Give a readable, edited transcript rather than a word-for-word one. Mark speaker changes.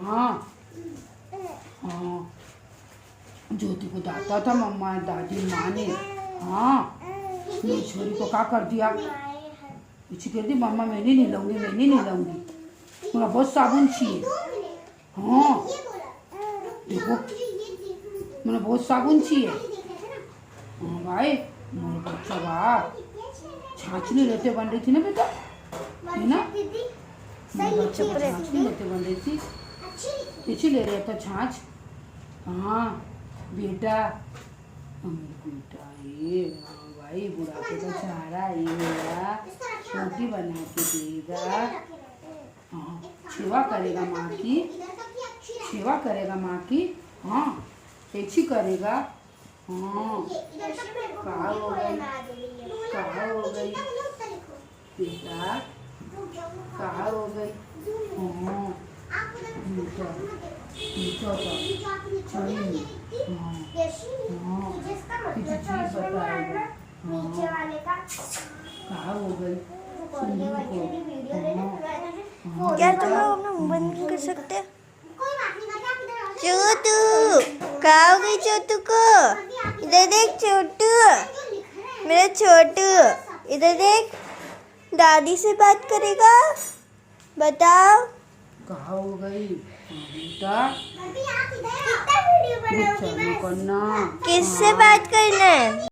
Speaker 1: हाँ हाँ, ज्योति को डांटा था मम्मा दादी माँ ने। हाँ, मेरी छोरी को क्या कर दिया? पीछे कह दी मम्मा मैं नहीं लाऊंगी, मैं नहीं लाऊंगी, मुझे बहुत साबुन चाहिए। हाँ देखो, मुझे बहुत साबुन चाहिए। हाँ भाई, मेरे बच्चा बाप छाछ नहीं लेते बन रही थी ना बेटा, है ना? मेरे बच्चे को छाछ नहीं लेते बन रही थी, पीछे ले रहे था छाछ। हाँ बेटा, बेटा ये भाई बुढ़ापे का सहारा ये मेरा रोटी बना के देगा। हाँ, सेवा करेगा माँ की, सेवा करेगा माँ की। हाँ, अच्छी करेगा। हाँ, कहाँ हो गई, कहाँ हो गई बेटा, कहाँ हो गई? हाँ बेटा, बेटा का चाहिए। हाँ हाँ, किसी चीज़ बताएगा। हाँ, कहाँ हो गई सुंदर को?
Speaker 2: क्या तुम लोग अपना बंद कर सकते? छोटू कहाँ हो गई? छोटू को इधर देख, छोटू मेरा छोटू इधर देख, दादी से बात करेगा, बताओ
Speaker 1: कहाँ हो गई बेटा?
Speaker 2: किससे बात करना है?